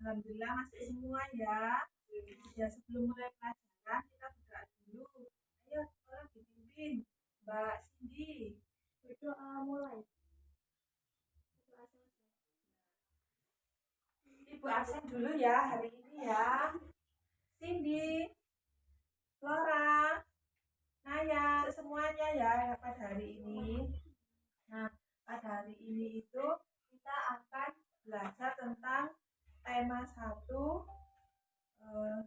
Alhamdulillah masih semua ya. Ya sebelum mulai pelajaran kita berdoa dulu. Ayo sekolah dipimpin Mbak Cindy. Berdoa mulai. Ibu absen dulu ya hari ini ya. Cindy, Flora, Naya, semuanya ya pada hari ini. Nah, pada hari ini itu kita akan belajar tentang tema 1,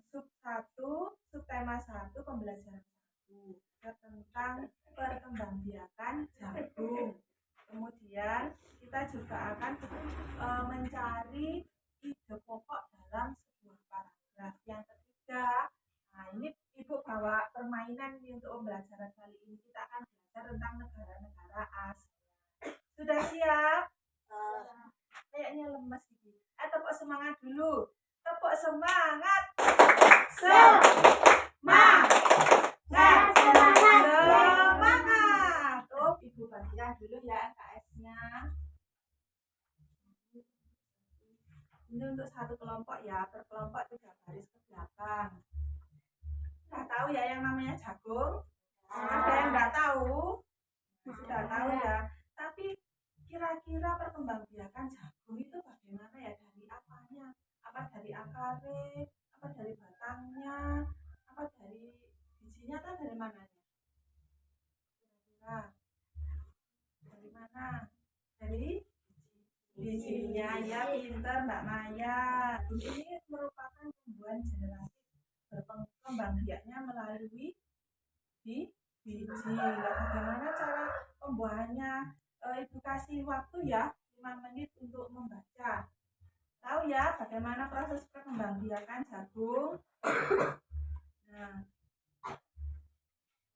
sub 1, subtema 1, pembelajaran 1 tentang perkembangbiakan jagung. Kemudian kita juga akan mencari ide pokok dalam sebuah paragraf. Yang ketiga, nah ini Ibu bawa permainan ini untuk pembelajaran kali ini. Kita akan belajar tentang negara-negara Asia. Sudah siap? Kayaknya lemes gitu. Tepuk semangat dulu. Tepuk semangat. Semangat. Oh, Ibu bagikan dulu ya SKS-nya. Ini untuk satu kelompok ya, per kelompok 3 baris ke belakang. Sudah tahu ya yang namanya jagung? Ada yang nggak tahu? Sudah tahu ya. Tapi kira-kira perkembangbiakan jagung itu bagaimana ya? Dari apanya? Apa dari akarnya? Apa dari batangnya? Apa dari bijinya atau dari mananya? Kira-kira dari mana? Dari bijinya ya, pinter Mbak Maya. Ini merupakan tumbuhan generasi berkembang biaknya melalui biji. Bagaimana cara pembuahannya? Ibu kasih waktu ya 5 menit untuk membaca. Tahu ya bagaimana proses perkembangbiakan jagung? Nah,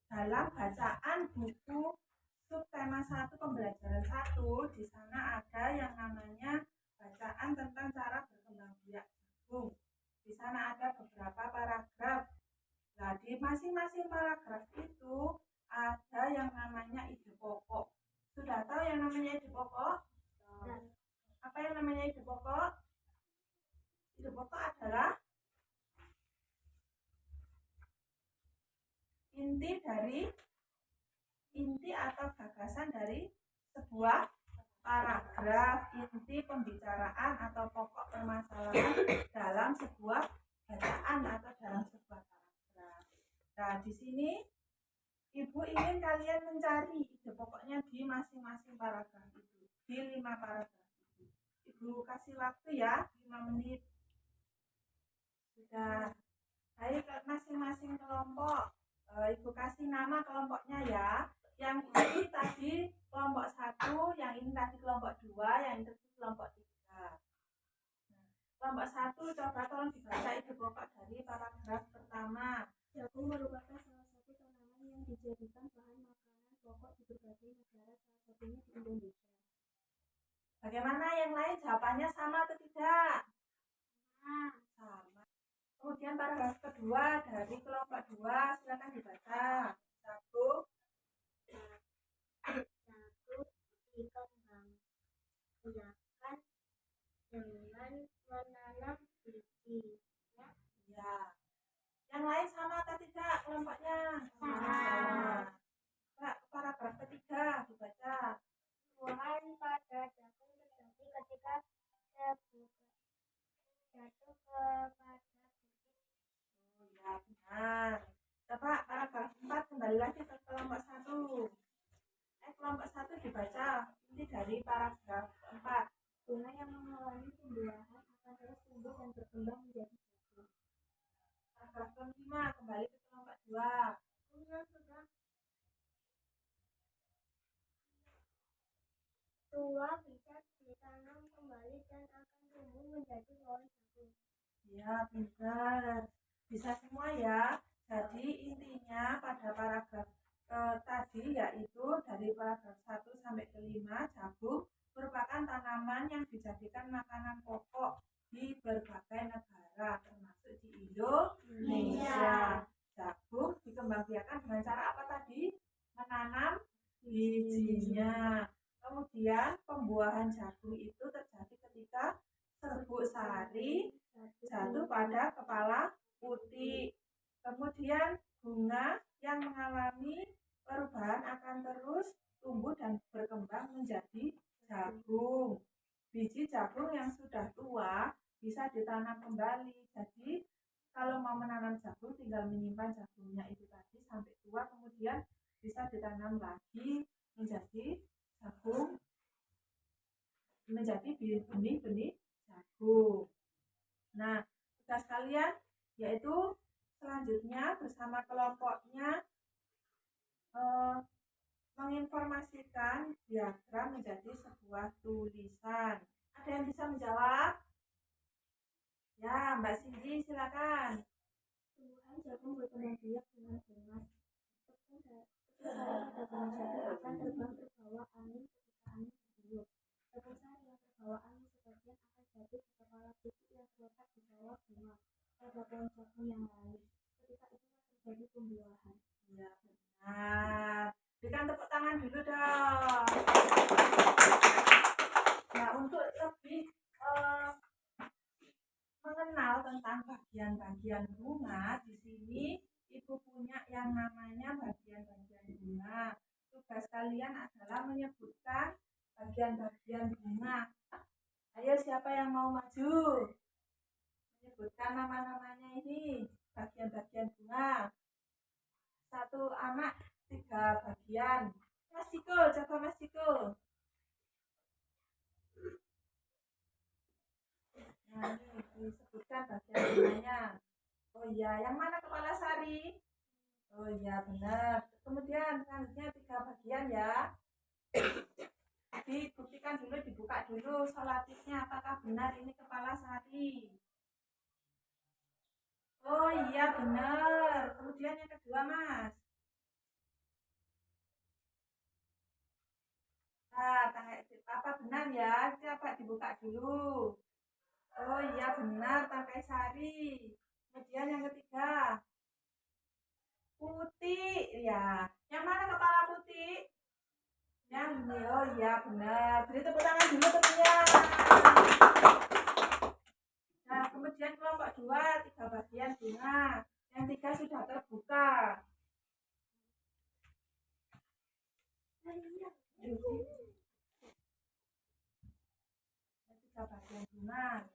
dalam bacaan buku subtema 1 pembelajaran 1, di sana ada yang namanya bacaan tentang cara berkembang biak jagung. Di sana ada beberapa paragraf. Nah, di masing-masing paragraf itu ada yang namanya ide pokok. Sudah tahu yang namanya ide pokok? Apa yang namanya ide pokok? Ide pokok adalah inti atau gagasan dari sebuah paragraf, inti pembicaraan atau pokok permasalahan dalam sebuah bacaan atau dalam sebuah paragraf. Nah, di sini Ibu ingin kalian mencari ide pokoknya di masing-masing paragraf itu, di 5 paragraf itu. Ibu kasih waktu ya, 5 menit. Sudah. Baik, masing-masing kelompok. Ibu kasih nama kelompoknya ya. Yang ini tadi kelompok 1, yang ini tadi kelompok 2, yang ini kelompok 3. Kelompok 1 coba tolong dibaca ide pokok dari paragraf pertama. Jagung merupakan salah satu tanaman yang dijadikan bahan makanan pokok di berbagai negara, salah satunya di Indonesia. Bagaimana yang lain jawabannya sama atau tidak? Sama. Kemudian paragraf kedua dari kelompok 2, silakan dibaca. Jagung dikembangbiakan dengan menanam biji. Ya. Yang lain sama atau tidak kelompoknya? Sama. Paragraf ketiga dibaca. Tumbuhan pada jagung terjadi ketika jatuh kepada bibit. Oh ya, benar. Coba paragraf 4 kembali lagi ke kelompok 1. Kelompok 1 dibaca inti dari paragraf 4. Bunga yang mengalami pembuahan akan terus tumbuh dan berkembang menjadi jagung. Paragraf kelima kembali ke kelompok 2. Tua bisa ditanam kembali dan akan tumbuh menjadi pohon jagung. Ya, benar. Bisa semua ya. Jadi intinya pada paragraf tadi yaitu dari paragraf 1 sampai ke 5, jagung merupakan tanaman yang dijadikan makanan pokok di berbagai negara termasuk di Indonesia. Jagung dikembangbiakan dengan cara apa tadi? Menanam bijinya. Kemudian pembuahan jagung itu terjadi ketika serbuk sari pada kepala putih. Kemudian bunga yang mengalami perubahan akan terus tumbuh dan berkembang menjadi jagung. Biji jagung yang sudah tua bisa ditanam kembali. Jadi kalau mau menanam jagung tinggal menyimpan jagungnya itu tadi sampai tua, kemudian bisa ditanam lagi menjadi jagung, menjadi benih-benih jagung. Nah, tugas kalian yaitu selanjutnya bersama kelompoknya menginformasikan diagram menjadi sebuah tulisan. Ada yang bisa menjawab? Ya, Mbak Cindy silakan. Tumbuhan jagung berkembang biak dengan bunga. Sarang pada bulan jagung akan terbang terbawa angin ketika angin bertiup. Tepung sari yang terbawa angin sebagian akan jatuh ke kepala putih yang terletak di bawah bunga pada pohon jagung yang lain. Ketika itulah terjadi pembuahan. Ya, benar. Berikan tepuk tangan dulu dong. Nah, untuk lebih mengenal tentang bagian-bagian bunga, di sini Ibu punya yang namanya bagian-bagian bunga. Tugas kalian adalah menyebutkan bagian-bagian bunga. Ayo, siapa yang mau maju? Menyebutkan nama-namanya ini, bagian-bagian bunga. Satu anak, 3 bagian. Mas Ciko, coba Mas Ciko. Nah, ini disebutkan bagian bunganya. Oh iya, yang mana kepala sari? Oh iya, benar. Kemudian selanjutnya 3 bagian ya. Dibuktikan dulu, dibuka dulu solatifnya apakah benar ini kepala sari. Oh iya, benar. Kemudian yang kedua, Mas. Nah, apa benar ya? Coba dibuka dulu. Oh iya, benar, tangkai sari. Kemudian yang ketiga, putih ya. Yang mana kepala putih? Yang ini. Oh iya, benar. Beri tepuk tangan dulu tentunya. Nah, kemudian kelompok 2, 3 bagian bunga. Yang 3 sudah terbuka. Yang 3 bagian bunga.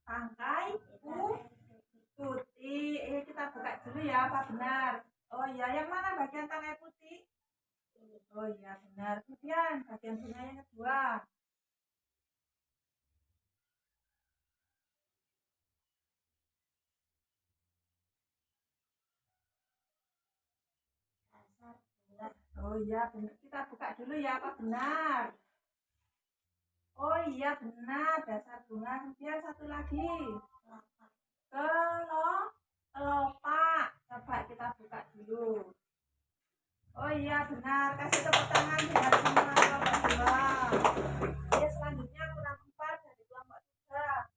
Tangkai putih. Kita buka dulu ya, apa benar? Oh iya, yang mana bagian tangkai putih? Oh iya, benar. Kemudian bagian bunga yang kedua. Oh iya, benar. Kita buka dulu ya, apa benar? Oh iya, benar, dasar bunga. Kemudian satu lagi. Kelopak. Coba kita buka dulu. Oh iya, benar. Kasih tepuk tangan buat semua kelompok 2. Ya, selanjutnya kurang 4 dari kelompok 3.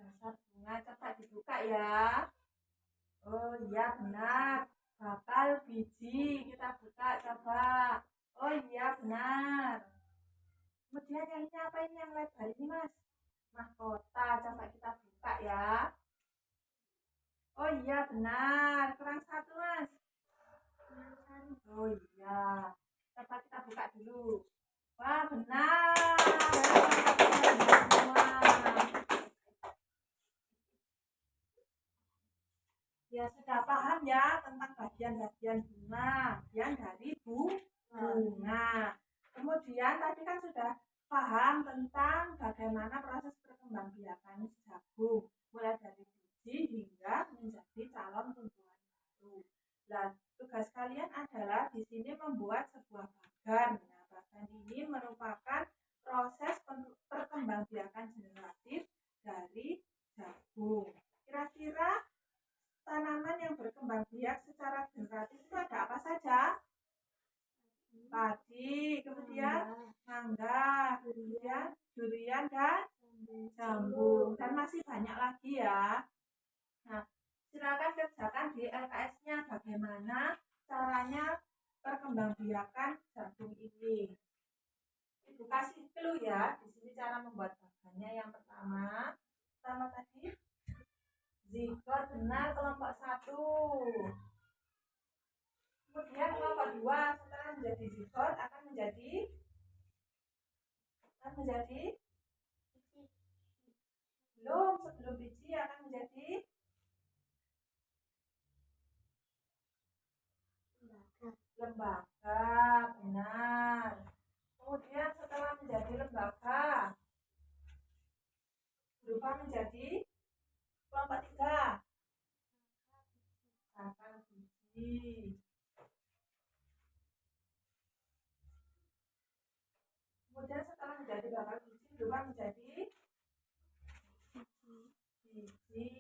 Dasar bunga, coba dibuka ya. Oh iya, benar. Bakal biji. Kita buka, coba. Oh iya, benar. Kemudian yang ini apa ini yang lebar ini, Mas? Mahkota. Coba kita buka ya. Oh iya, benar. Kurang 1, Mas. Oh iya. Coba kita buka dulu. Wah, benar. Ya, sudah paham ya tentang bagian-bagian bunga yang dari bunga. Kemudian tadi kan sudah paham tentang bagaimana proses perkembangbiakan jagung, mulai dari biji hingga menjadi calon tumbuhan baru. Nah, tugas kalian adalah di sini membuat sebuah bagan. Nah, bagan ini merupakan proses perkembangbiakan generatif dari jagung. Kira-kira tanaman yang berkembang biak secara generatif itu ada apa saja? Padi, kemudian mangga, kemudian durian dan jambu, dan masih banyak lagi ya. Nah, Silakan kerjakan di LKS-nya bagaimana caranya perkembangbiakan jagung ini. Ibu kasih clue ya, di sini cara membuat bahannya. Yang pertama tadi zigot, benar, kelompok 1. Kemudian kelompok 2 setelah menjadi zigot akan menjadi sebelum biji akan menjadi lembaga, benar. Kemudian setelah menjadi lembaga berubah menjadi kelompok 3, bakal biji. Kemudian setelah menjadi bakal biji berubah menjadi biji.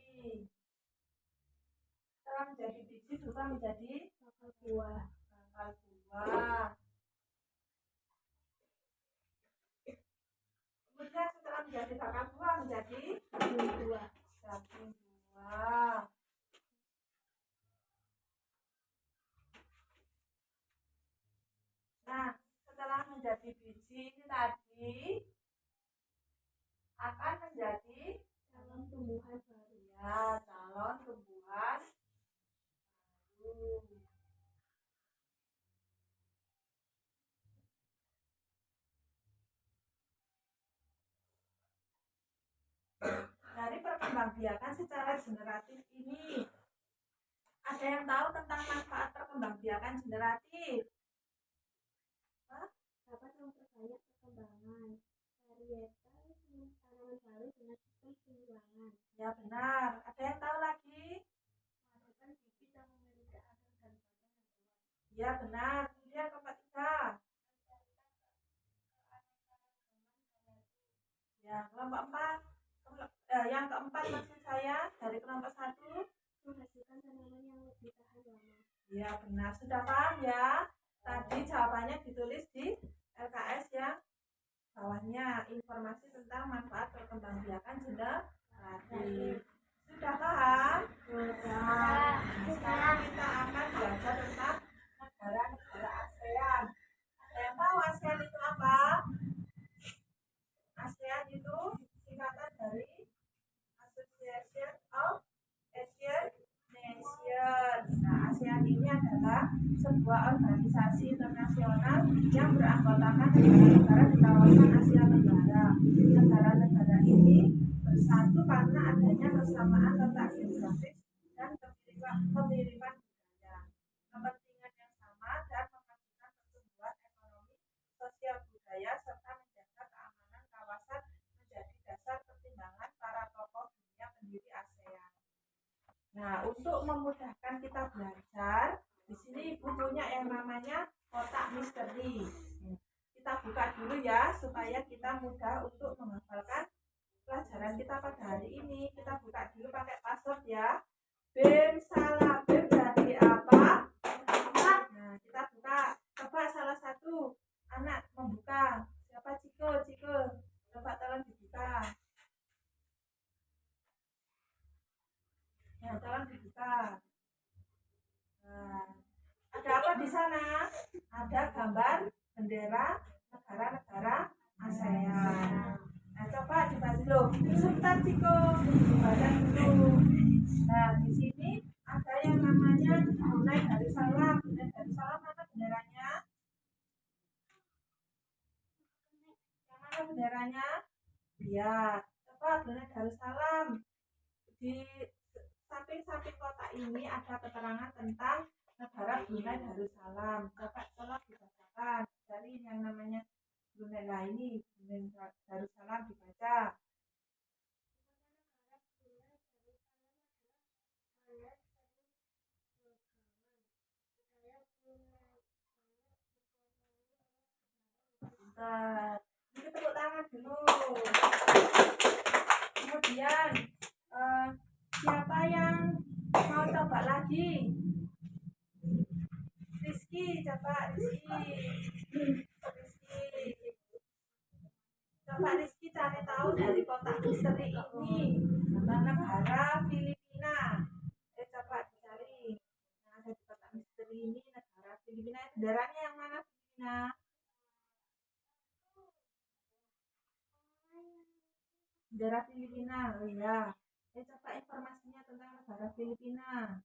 Setelah menjadi biji berubah menjadi bakal buah. Kemudian setelah menjadi bakal buah menjadi jagung buah. Nah, setelah menjadi biji ini tadi akan menjadi calon tumbuhan baru. Ya, calon tumbuhan baru. Dari perkembangbiakan secara generatif ini, ada yang tahu tentang manfaat perkembangbiakan generatif? Dapat memperbanyak perkembangan varietas tanaman baru dengan sistem pengulangan. Ya benar. Ada yang tahu lagi? Menghasilkan bibit yang memiliki akar dan batang yang kuat. Ya benar. Kemudian kelompok 3. Ya, kelompok 4. Yang keempat maksud saya dari kelompok 1 menghasilkan tanaman yang lebih tahan lama. Ya benar, sudah paham ya. Tadi jawabannya ditulis di LKS yang bawahnya, informasi tentang manfaat perkembangbiakan generatif. Sudah paham? Sudah. Sekarang kita akan belajar tentang negara-negara ASEAN. Ada yang tahu ASEAN itu apa? ASEAN itu singkatan dari Association of Asian Nations. Nah, ASEAN ini adalah sebuah organisasi internasional yang beranggotakan negara-negara di kawasan Asia Tenggara. Negara-negara ini bersatu karena adanya kesamaan letak geografis dan kemiripan budaya, kepentingan yang sama, dan memajukan pertumbuhan ekonomi, sosial, budaya, serta menjaga keamanan kawasan menjadi dasar pertimbangan para tokoh dunia pendiri ASEAN. Nah, untuk memudahkan kita belajar, di sini Ibu punya yang namanya kotak misteri. Kita buka dulu ya, supaya kita mudah untuk menghafalkan pelajaran kita pada hari ini. Kita buka dulu pakai password ya. Bim salah Bim jadi apa? Nah, kita buka. Coba salah satu anak membuka. Siapa? Ciko. Coba tolong dibuka. Ya, tolong dibuka. Nah, ada apa di sana? Ada gambar bendera negara-negara ASEAN. Nah, coba dibaca dulu. Sebentar, Ciko. Dibaca dulu. Nah, di sini ada yang namanya Brunei Darussalam. Brunei Darussalam mana benderanya? Yang mana benderanya? Iya. Coba Brunei Darussalam. Di samping-samping kotak ini ada keterangan tentang negara Brunei Darussalam. Coba tolong dibacakan dari yang namanya Brunei. Nah, ini Brunei Darussalam dibaca. Ini tepuk tangan dulu. Kemudian siapa yang mau coba lagi? Rizky, coba Rizky. Coba Rizky cari tahu dari kotak misteri ini negara Filipina. Coba Benderanya yang mana, Filipina? Bendera Filipina, oh iya. Coba informasinya tentang negara Filipina.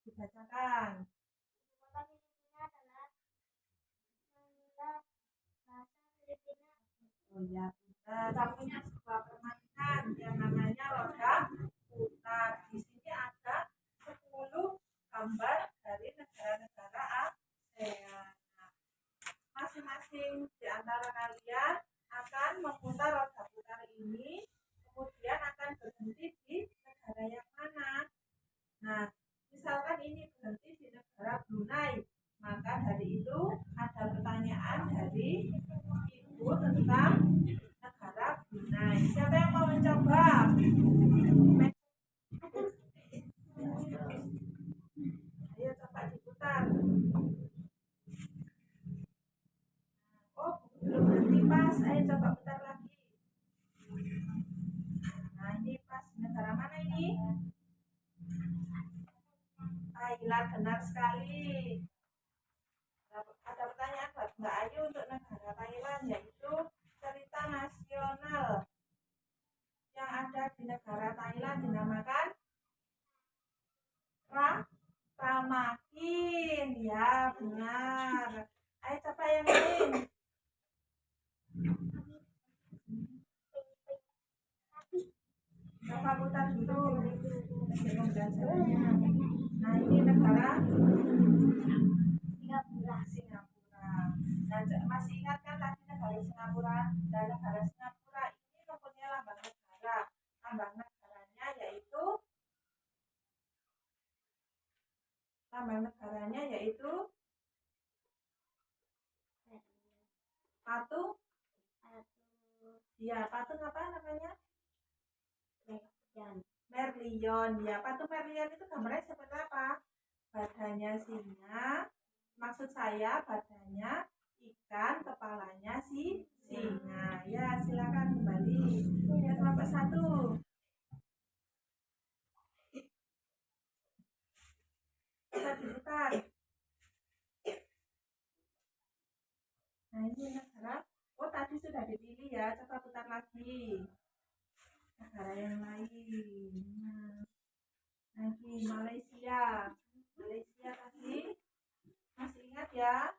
Dibacakan. Kota Filipina adalah Manila, bahasa Filipina. Oh iya, kita punya sebuah permainan yang namanya roda putar. Di sini ada 10 gambar dari negara-negara ASEAN. Masing-masing di antara kalian akan memutar roda putar ini, kemudian akan berhenti di negara yang mana. Nah, misalkan ini berhenti di negara Brunei, maka dari itu ada pertanyaan dari ibu tentang negara Brunei. Siapa yang mau mencoba? Ayo coba diputar. Oh, belum berhenti pas. Ayo coba putar lagi. Nah, ini pas. Negara mana ini? Thailand, benar sekali. Ada pertanyaan buat Mbak Ayu untuk negara Thailand, yaitu cerita nasional yang ada di negara Thailand dinamakan Ramakin. Ya, benar. Ayo coba yang lain. Coba putar dulu. Nah, ini negara Singapura. Dan masih ingat kan tadi negara Singapura? Dan negara Singapura ini mempunyai lambang negara. Lambang negaranya yaitu patung. Ya, patung apa namanya? Merlion. Ya, patung Merlion itu gambarnya seperti apa? Badannya singa. Maksud saya badannya ikan, kepalanya singa. Ya, silakan kembali ke kelompok 1. Bisa diputar. Nah, ini negara. Oh, tadi sudah dipilih ya. Coba putar lagi. Negara yang lain. Nah, lagi Malaysia. Malaysia tadi masih ingat ya?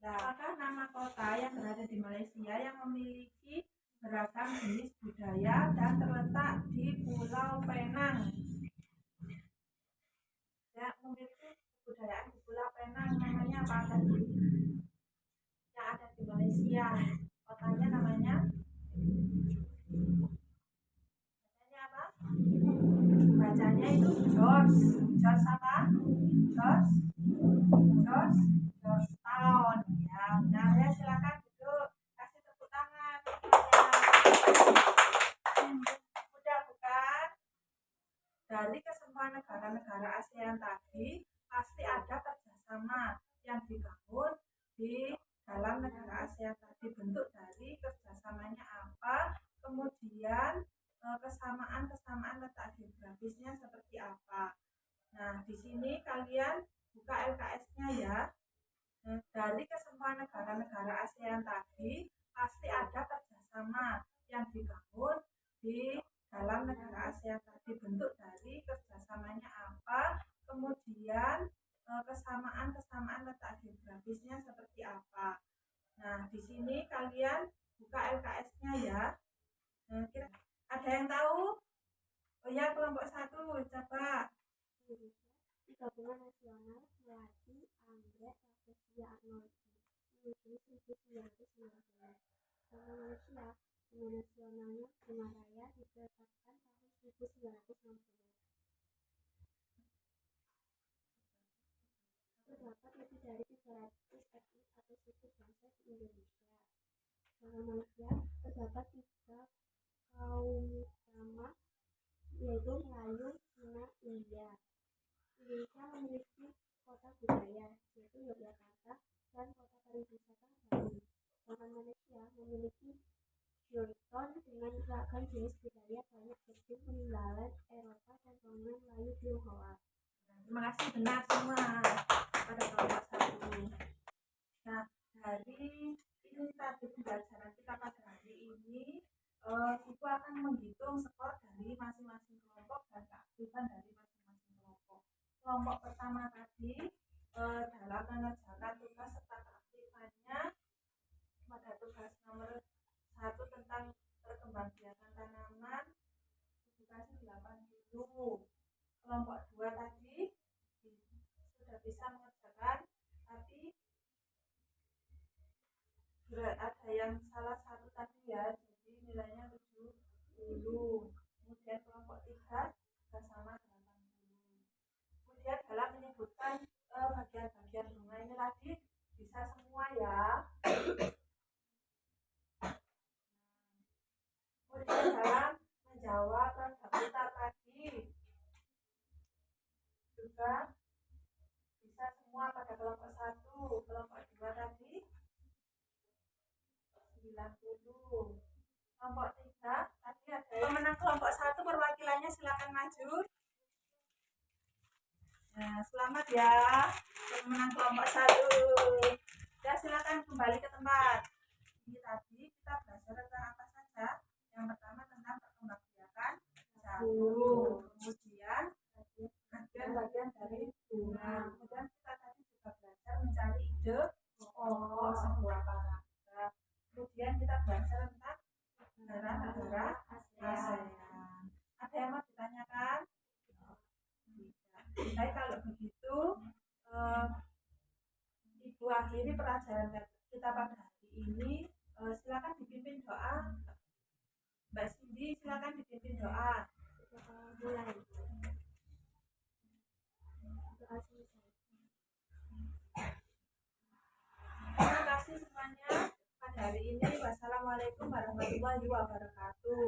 Nah, apakah nama kota yang berada di Malaysia yang memiliki beragam jenis budaya dan terletak di Pulau Penang? Ya, memiliki kebudayaan di Pulau Penang, namanya apa tadi? Yang ada di Malaysia, kotanya namanya apa? Bacanya itu George apa? Georgetown. Ya, benar ya, silakan duduk. Kasih tepuk tangan. Mudah bukan? Dari kesemua negara-negara ASEAN tadi pasti ada kerjasama yang dibangun di dalam negara ASEAN tadi. Bentuk dari kerjasamanya apa, kemudian kesamaan letak geografisnya seperti apa. Nah, di sini kalian buka LKS-nya ya. Dari kesemua negara-negara ASEAN tadi pasti ada kerjasama yang dibangun di dalam negara ASEAN tadi. Bentuk dari kerjasamanya apa, kemudian kesamaan letak geografisnya seperti apa. Nah, di sini kalian buka LKS-nya ya. Ada yang tahu? Oh ya, kelompok 1, coba. Gabungan Nasional Melati Anggrek Rafflesia Arnoldi menuju 1919. Bank Malaysia nama nasionalnya Prima Raya ditetapkan tahun 1960. Terdapat lebih dari 300 etnis atau suku bangsa di Indonesia. Bank Malaysia terdapat 3 kaum utama, yaitu Melayu, Cina, India. Indonesia memiliki kota budaya, yaitu Yogyakarta, dan kota pariwisata Bali. Sedangkan Malaysia memiliki Jordan dengan ragam jenis budaya banyak seperti peninggalan Eropa dan bangunan Melayu Tionghoa. Terima kasih, benar semua pada kelompok 1. Nah, dari ini tadi pembelajaran kita pada hari ini, Ibu akan menghitung skor dari masing-masing kelompok dan keaktifan dari masing-masing kelompok. Kelompok pertama tadi dalam mengerjakan tugas serta keaktifannya pada tugas nomor 1 tentang perkembangbiakan tanaman edukasi 80. Kelompok 2 tadi sudah bisa mengerjakan, tapi ada yang salah satu tadi ya, jadi nilainya 70. Kemudian kelompok 3 juga sama 80. Kemudian dalam menyebutkan bagian-bagian bunga ini tadi bisa semua ya. Kemudian dalam menjawab tanda putar tadi juga bisa semua pada kelompok 1, kelompok 2 tadi 90. Kelompok 3 tadi ada pemenang kelompok 1, perwakilannya silakan maju. Nah, selamat ya pemenang kelompok 1. Ya, silakan kembali ke tempat. Ini tadi kita belajar tentang apa saja. Yang pertama tentang perkembangbiakan jagung, kemudian bagian-bagian dari bunga. Kemudian kita tadi juga belajar mencari ide pokok sebuah paragraf. Kemudian kita belajar tentang negara-negara ASEAN. Ada yang mau ditanyakan? Baik, kalau begitu Ibu akhiri pelajaran kita pada hari ini. Silakan dipimpin doa. Mbak Cindy, silakan dipimpin doa. Mulai. Doa selesai. Terima kasih semuanya pada hari ini. Wassalamualaikum warahmatullahi wabarakatuh.